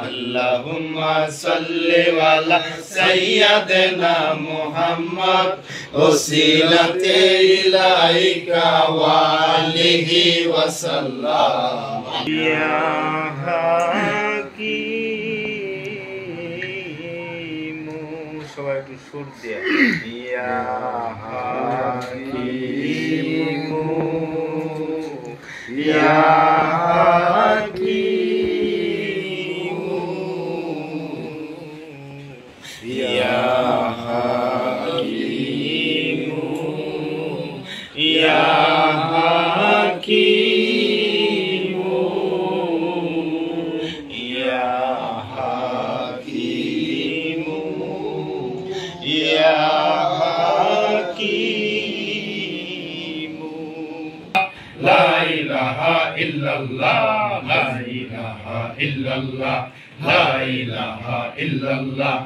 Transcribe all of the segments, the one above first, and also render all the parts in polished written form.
Allahumma salli ala sayyidina Muhammad wasilate ilaika wa alihi wa sallam. Ya Hakimu, সবাই একটু সুর দিয়ে ইয়া হাকিমু ইয়া হাকিমু ইয়া হাকিমু ইয়া হাকিমু ইয়া হাকিমু ইয়া হাকিমু লা ইলাহা ইল্লাল্লাহ লা ইলাহা ইল্লাল্লাহ লা ইলাহা ইল্লাল্লাহ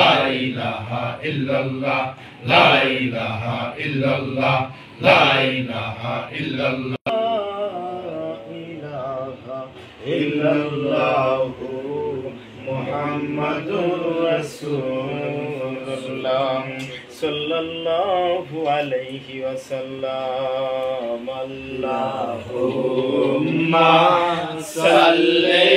লা ইলাহা ইল্লাল্লাহ লা ইলাহা ইল্লাল্লাহ লা ইলাহা ইল্লাল্লাহু মুহাম্মাদুর রাসূলুল্লাহ সাল্লাল্লাহু আলাইহি ওয়াসাল্লাম। আল্লাহুম্মা সাল্লি